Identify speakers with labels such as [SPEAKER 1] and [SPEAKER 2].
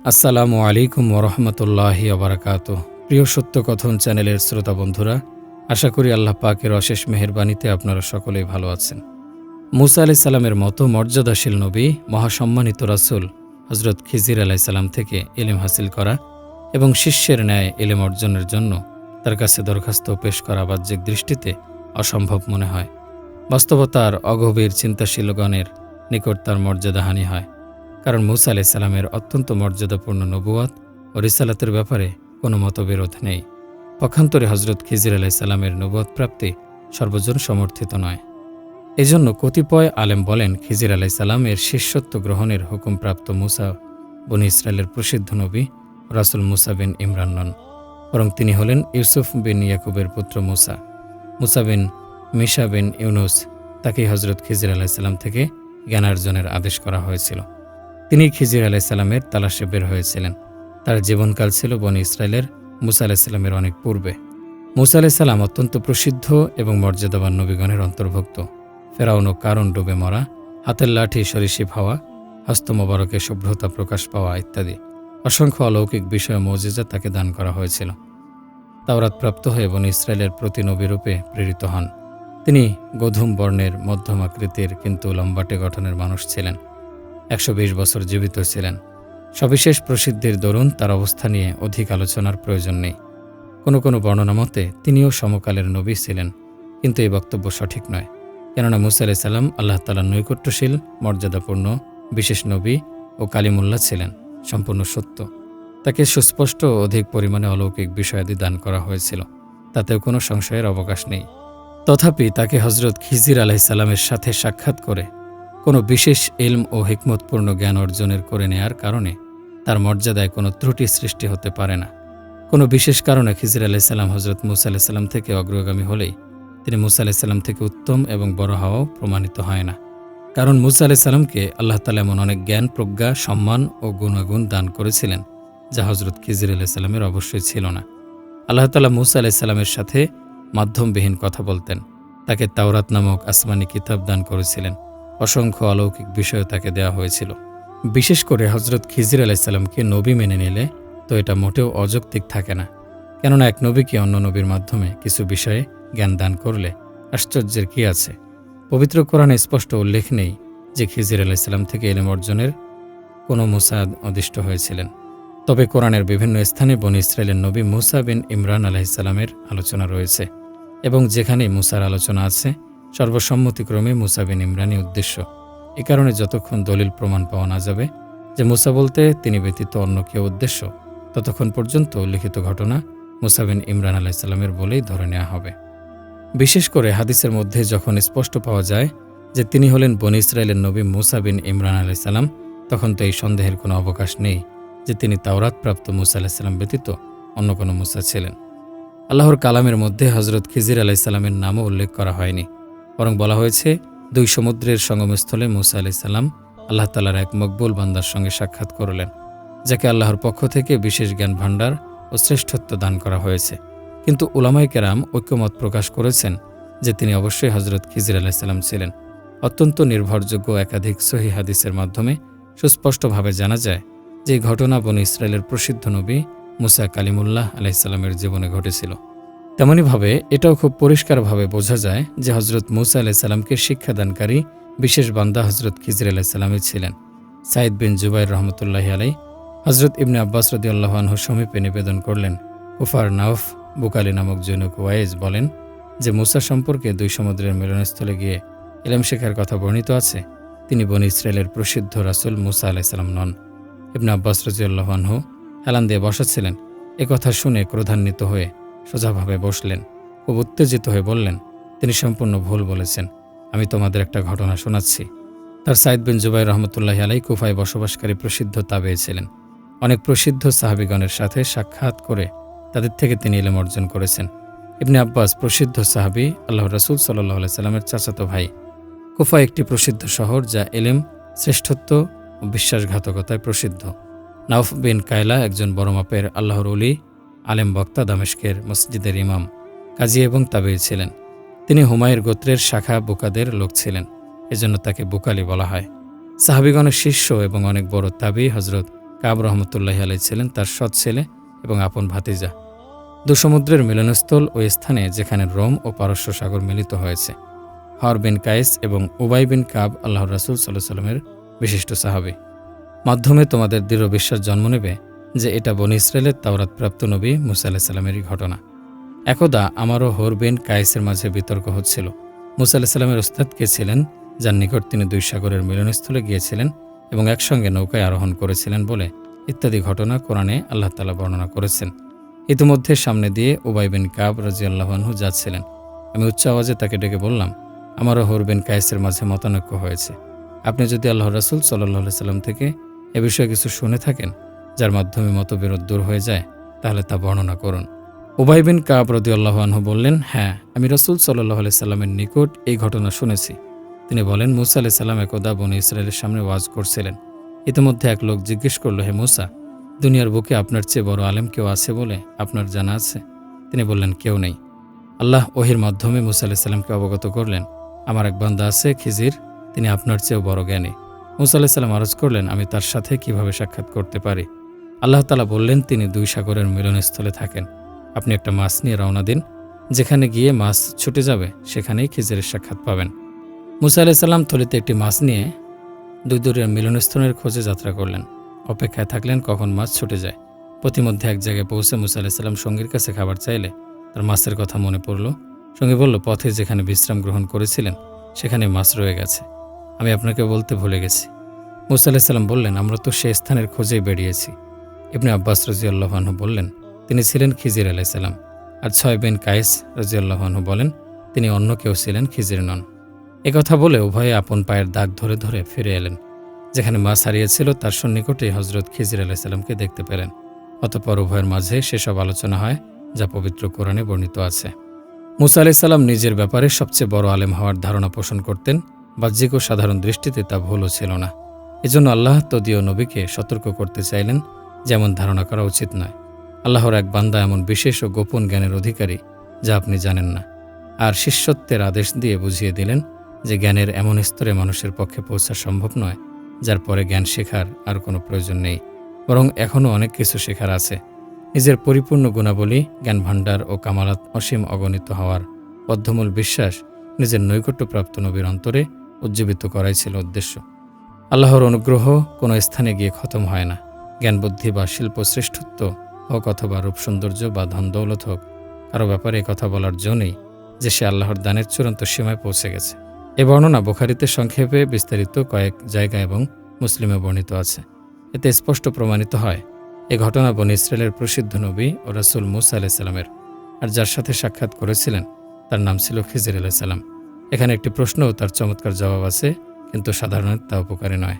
[SPEAKER 1] আসসালামু আলাইকুম ওরহমতুল্লাহি ওবারাকাতুহ। প্রিয় সত্য কথন চ্যানেলের শ্রোতা বন্ধুরা, আশা করি আল্লাহ পাকের অশেষ মেহেরবানিতে আপনারা সকলেই ভালো আছেন। মুসা আলাইহিস সালামের মতো মর্যাদাশীল নবী, মহাসম্মানিত রাসূল হযরত খিজির আলাইহিস সালাম থেকে ইলম হাসিল করা এবং শিষ্যের ন্যায় ইলম অর্জনের জন্য তার কাছে দরখাস্ত পেশ করা বাহ্যিক দৃষ্টিতে অসম্ভব মনে হয়। বাস্তবতার অগভীর চিন্তাশীলগণের নিকট তার মর্যাদাহানি হয়, কারণ মুসা আলাইহিস সালামের অত্যন্ত মর্যাদাপূর্ণ নবুয়ত ও রিসালাতের ব্যাপারে কোনো মতবিরোধ নেই। পক্ষান্তরে হযরত খিজির আলাইহিস সালামের নবুয়ত প্রাপ্তি সর্বজন সমর্থিত নয়। এজন্য কতিপয় আলেম বলেন, খিজির আলাইহিস সালাম এর শিষ্যত্ব গ্রহণের হুকুমপ্রাপ্ত মুসা বনী ইসরায়েলের প্রসিদ্ধ নবী রাসূল মুসা বিন ইমরান নন, বরং তিনি হলেন ইউসুফ বিন ইয়াকুবের পুত্র মুসা। মুসা বিন মিশা বিন ইউনুস, তাকেই হযরত খিজির আলাইহিস সালাম থেকে জ্ঞানার্জনের আদেশ করা হয়েছিল। তিনি খিজির আলাইহিস সালামের তালাশে বের হয়েছিলেন। তার জীবনকাল ছিল বনী ইসরায়েলের মুসা আলাইহিস সালামের অনেক পূর্বে। মুসা আলাইহিস সালাম অত্যন্ত প্রসিদ্ধ এবং মর্যাদাবান নবীগণের অন্তর্ভুক্ত। ফেরাউন ও কারণ ডুবে মরা, হাতের লাঠি সরীসৃপ হওয়া, হস্ত মোবারকে শুভ্রতা প্রকাশ পাওয়া ইত্যাদি অসংখ্য অলৌকিক বিষয় মৌজিজা তাকে দান করা হয়েছিল। তাওরাত প্রাপ্ত হয়ে বনী ইসরায়েলের প্রতি নবীরূপে প্রেরিত হন। তিনি গধূম বর্ণের, মধ্যম আকৃতির কিন্তু লম্বাটে গঠনের মানুষ ছিলেন। 120 বছর জীবিত ছিলেন। সবিশেষ প্রসিদ্ধির দরুন তার অবস্থা নিয়ে অধিক আলোচনার প্রয়োজন নেই। কোনো কোনো বর্ণনা মতে তিনিও সমকালের নবী ছিলেন, কিন্তু এই বক্তব্য সঠিক নয়। কেননা মুসা আলাইহিস সালাম আল্লাহ তাআলার নৈকট্যশীল, মর্যাদাপূর্ণ বিশেষ নবী ও কালিমুল্লাহ ছিলেন, সম্পূর্ণ সত্য। তাকে সুস্পষ্ট ও অধিক পরিমাণে অলৌকিক বিষয়াদি দান করা হয়েছিল, তাতেও কোনো সংশয়ের অবকাশ নেই। তথাপি তাকে হযরত খিজির আলাইহিস সালামের সাথে সাক্ষাৎ করে কোনো বিশেষ ইলম ও হিকমতপূর্ণ জ্ঞান অর্জনের করে নেয়ার কারণে তার মর্যাদায় কোনো ত্রুটি সৃষ্টি হতে পারে না। কোনো বিশেষ কারণে খিজির আলাইহিস সালাম হযরত মুসা আলাইহিস সালাম থেকে অগ্রগামী হলেই তিনি মুসা আলাইহিস সালাম থেকে উত্তম এবং বড় হওয়াও প্রমাণিত হয় না। কারণ মুসা আলাইহিস সালামকে আল্লাহ তাআলা এমন অনেক জ্ঞান, প্রজ্ঞা, সম্মান ও গুণাগুণ দান করেছিলেন যা হযরত খিজির আলাইহিস সালামের অবশ্যই ছিল না। আল্লাহ তাআলা মুসা আলাইহিস সালামের সাথে মাধ্যমবিহীন কথা বলতেন। তাকে তাওরাত নামক আসমানি কিতাব দান করেছিলেন। অসংখ্য অলৌকিক বিষয় তাকে দেওয়া হয়েছিল। বিশেষ করে হযরত খিজির আলাইহিস সালামকে নবী মেনে নিলে তো এটা মোটেও অযৌক্তিক থাকে না। কেননা এক নবীকে অন্য নবীর মাধ্যমে কিছু বিষয়ে জ্ঞান দান করলে আশ্চর্যের কি আছে? পবিত্র কোরআনে স্পষ্ট উল্লেখ নেই যে খিজির আলাইহিস সালাম থেকে ইলম অর্জনের কোনো মুসা অদিষ্ট হয়েছিলেন। তবে কোরআনের বিভিন্ন স্থানে বনী ইসরায়েলের নবী মুসা বিন ইমরান আলাইহিস সালামের আলোচনা রয়েছে, এবং যেখানে মুসার আলোচনা আছে সর্বসম্মতিক্রমে মুসা বিন ইমরানই উদ্দেশ্য। এ কারণে যতক্ষণ দলিল প্রমাণ পাওয়া না যাবে যে মুসা বলতে তিনি ব্যতীত অন্য কেউ উদ্দেশ্য, ততক্ষণ পর্যন্ত লিখিত ঘটনা মুসা বিন ইমরান আলাইহিস সালামের বলেই ধরে নেওয়া হবে। বিশেষ করে হাদিসের মধ্যে যখন স্পষ্ট পাওয়া যায় যে তিনি হলেন বনী ইসরায়েলের নবী মুসা বিন ইমরান আলাইহিস সালাম, তখন তো এই সন্দেহের কোনো অবকাশ নেই যে তিনি তাওরাত প্রাপ্ত মুসা আলাইহিস সালাম ব্যতীত অন্য কোনো মুসা ছিলেন। আল্লাহর কালামের মধ্যে হযরত খিজির আলাইহিস সালামের নামও উল্লেখ করা হয়নি, বরং বলা হয়েছে দুই সমুদ্রের সঙ্গমস্থলে মুসা আলাইহিস সালাম আল্লাহ তাআলার এক মকবুল বান্দার সঙ্গে সাক্ষাৎ করলেন, যাকে আল্লাহর পক্ষ থেকে বিশেষ জ্ঞান ভাণ্ডার ও শ্রেষ্ঠত্ব দান করা হয়েছে। কিন্তু উলামায়ে কেরাম ঐক্যমত প্রকাশ করেছেন যে তিনি অবশ্যই হযরত খিজির আলাইহিস সালাম ছিলেন। অত্যন্ত নির্ভরযোগ্য একাধিক সহিহ হাদিসের মাধ্যমে সুস্পষ্টভাবে জানা যায় যে এই ঘটনা বনী ইসরায়েলের প্রসিদ্ধ নবী মুসা কালিমুল্লাহ আলাইহিস সালামের জীবনে ঘটেছিল। তেমনিভাবে এটাও খুব পরিষ্কারভাবে বোঝা যায় যে হযরত মুসা আলাইহিস সালামকে শিক্ষাদানকারী বিশেষ বান্দা হযরত খিজির আলাইহিস সালামই ছিলেন। সাইদ বিন জুবাইর রহমতুল্লাহি আলাইহি হযরত ইবনে আব্বাস রাদিয়াল্লাহু আনহুর সমীপে নিবেদন করলেন। কুফার নাউফ বুকালি নামক জৈনক ওয়াইজ বলেন যে মুসা সম্পর্কে দুই সমুদ্রের মিলনস্থলে গিয়ে ইলম শেখার কথা বর্ণিত আছে, তিনি বনী ইসরায়েলের প্রসিদ্ধ রাসূল মুসা আলাইহিস সালাম নন। ইবনে আব্বাস রাদিয়াল্লাহু আনহু হেলান দিয়ে বসাচ্ছিলেন। একথা শুনে ক্রোধান্বিত হয়ে সোজাভাবে বসলেন। খুব উত্তেজিত হয়ে বললেন, তিনি সম্পূর্ণ ভুল বলেছেন, আমি তোমাদের একটা ঘটনা শোনাচ্ছি। তার সাইদ বিন জুবাইর রহমতুল্লাহি আলাইহি কুফায় বসবাসকারী প্রসিদ্ধ তাবেঈ ছিলেন। অনেক প্রসিদ্ধ সাহাবীগণের সাথে সাক্ষাৎ করে তাদের থেকে তিনি ইলম অর্জন করেছেন। ইবনে আব্বাস প্রসিদ্ধ সাহাবী, আল্লাহর রাসূল সাল্লাল্লাহু আলাইহি সাল্লামের চাচাতো ভাই। কুফা একটি প্রসিদ্ধ শহর যা ইলম, শ্রেষ্ঠত্ব ও বিশ্বাসঘাতকতায় প্রসিদ্ধ। নাউফ বিন কায়লা একজন বড় মাপের আল্লাহর ওলি, আলেম বক্তা, দামেস্কের মসজিদের ইমাম, কাজী এবং তাবেঈ ছিলেন। তিনি হুমায়ুর গোত্রের শাখা বুকাদের লোক ছিলেন, এজন্য তাকে বুকালি বলা হয়। সাহাবীগণের শিষ্য এবং অনেক বড় তাবেঈ হযরত কাব রহমতুল্লাহি আলাইহি ছিলেন তার সৎ ছেলে এবং আপন ভাতিজা। দুসমুদ্রের মিলনস্থল ওই স্থানে যেখানে রোম ও পারস্য সাগর মিলিত হয়েছে। হর বিন কায়েস এবং উবাই বিন কাব আল্লাহর রাসূল সাল্লাল্লাহু আলাইহি ওয়াসাল্লামের বিশিষ্ট সাহাবী। মাধ্যমে তোমাদের দৃঢ় বিশ্বাস জন্ম নেবে যে এটা বনী ইসরায়েলের তাওরাত প্রাপ্ত নবী মুসা আলাইহিস সালামেরই ঘটনা। একদা আমারও হর বিন কায়েসের মাঝে বিতর্ক হচ্ছিল। মুসা আলাইহিস সালামের ওস্তাদ কে ছিলেন, যার নিকট তিনি দুই সাগরের মিলনস্থলে গিয়েছিলেন এবং একসঙ্গে নৌকায় আরোহণ করেছিলেন বলে ইত্যাদি ঘটনা কোরআনে আল্লাহ তাআলা বর্ণনা করেছেন। ইতিমধ্যে সামনে দিয়ে উবাই বিন কাব রাদিয়াল্লাহু আনহু যাচ্ছিলেন। আমি উচ্চ আওয়াজে তাকে ডেকে বললাম, আমারও হর বিন কায়েসের মাঝে মতানৈক্য হয়েছে। আপনি যদি আল্লাহর রাসূল সাল্লাল্লাহু আলাইহি সাল্লাম থেকে এ বিষয়ে কিছু শুনে থাকেন যার মাধ্যমে মতবিরোধ দূর হয়ে যায়, তাহলে তা বর্ণনা করুন। উবাই বিন কাব রাদিয়াল্লাহু আনহু বললেন, হ্যাঁ, আমি রাসূল সাল্লাল্লাহু আলাইহি সাল্লামের নিকট এই ঘটনা শুনেছি। তিনি বলেন, মুসা আলাইহিস সালাম একদা বনী ইসরায়েলের সামনে ওয়াজ করছিলেন। ইতিমধ্যে এক লোক জিজ্ঞেস করল, হে মুসা, দুনিয়ার বুকে আপনার চেয়ে বড় আলেম কেউ আছে বলে আপনার জানা আছে? তিনি বললেন, কেউ নেই। আল্লাহ ওহির মাধ্যমে মুসা আলাইহিস সালামকে অবগত করলেন, আমার এক বান্দা আছে খিজির, তিনি আপনার চেয়েও বড় জ্ঞানী। মুসা আলাইহিস সালাম আরজ করলেন, আমি তার সাথে কিভাবে সাক্ষাৎ করতে পারি? আল্লাহ তাআলা বললেন, তিনি দুই সাগরের মিলনস্থলে থাকেন। আপনি একটা মাছ নিয়ে রওনা দিন, যেখানে গিয়ে মাছ ছুটে যাবে সেখানেই খিজিরের সাক্ষাৎ পাবেন। মুসা আলাইহিস সালাম থলিতে একটি মাছ নিয়ে দুই দূরের মিলনস্থলের খোঁজে যাত্রা করলেন। অপেক্ষায় থাকলেন কখন মাছ ছুটে যায়। প্রতিমধ্যে এক জায়গায় পৌঁছে মুসা আলাইহিস সালাম সঙ্গীর কাছে খাবার চাইলে তার মাছের কথা মনে পড়ল। সঙ্গী বলল, পথে যেখানে বিশ্রাম গ্রহণ করেছিলেন সেখানে মাছ রয়ে গেছে, আমি আপনাকে বলতে ভুলে গেছি। মুসা আলাইহিস সালাম বললেন, আমরা তো সে স্থানের খোঁজেই বেরিয়েছি। ইবনে আব্বাস রাদিয়াল্লাহু আনহু বললেন, তিনি ছিলেন খিজির আলাইহিস সালাম। আর ছয় বিন কায়েস রাদিয়াল্লাহু আনহু বলেন, তিনি অন্য কেউ ছিলেন, খিজির নন। একথা বলে উভয়ে আপন পায়ের দাগ ধরে ধরে ফিরে এলেন। যেখানে মাছ হারিয়েছিল তার সন্নিকটে হযরত খিজির আলাইহিস সালামকে দেখতে পেলেন। অতঃপর উভয়ের মাঝে সেসব আলোচনা হয় যা পবিত্র কোরআনে বর্ণিত আছে। মুসা আলাইহিস সালাম নিজের ব্যাপারে সবচেয়ে বড় আলেম হওয়ার ধারণা পোষণ করতেন। বাহ্যিক ও সাধারণ দৃষ্টিতে তা ভুলও ছিল না। এজন্য আল্লাহ তদীয় নবীকে সতর্ক করতে চাইলেন, যেমন ধারণা করা উচিত নয়। আল্লাহর এক বান্দা এমন বিশেষ ও গোপন জ্ঞানের অধিকারী যা আপনি জানেন না। আর শিষ্যত্বের আদেশ দিয়ে বুঝিয়ে দিলেন যে জ্ঞানের এমন স্তরে মানুষের পক্ষে পৌঁছা সম্ভব নয় যার পরে জ্ঞান শেখার আর কোনো প্রয়োজন নেই, বরং এখনও অনেক কিছু শেখার আছে। নিজের পরিপূর্ণ গুণাবলী, জ্ঞান ভাণ্ডার ও কামালাত অসীম অগণিত হওয়ার বদ্ধমূল বিশ্বাস নিজের নৈকট্যপ্রাপ্ত নবীর অন্তরে উজ্জীবিত করাই ছিল উদ্দেশ্য। আল্লাহর অনুগ্রহ কোনো স্থানে গিয়ে খতম হয় না। জ্ঞান বুদ্ধি বা শিল্প শ্রেষ্ঠত্ব হোক অথবা রূপ সৌন্দর্য বা ধন দৌলত হোক, কারো ব্যাপারে কথা বলার জো নেই যে সে আল্লাহর দানের চূড়ান্ত সীমায় পৌঁছে গেছে। এ বর্ণনা বুখারীতে সংক্ষেপে বিস্তারিত কয়েক জায়গা এবং মুসলিমে বর্ণিত আছে। এতে স্পষ্ট প্রমাণিত হয় এ ঘটনা বনী ইসরায়েলের প্রসিদ্ধ নবী ও রাসূল মুসা আলাইহিস সালামের, আর যার সাথে সাক্ষাৎ করেছিলেন তার নাম ছিল খিজির আলাইহিস সালাম। এখানে একটি প্রশ্ন ও তার চমৎকার জবাব আছে, কিন্তু সাধারণত তা উপকারী নয়।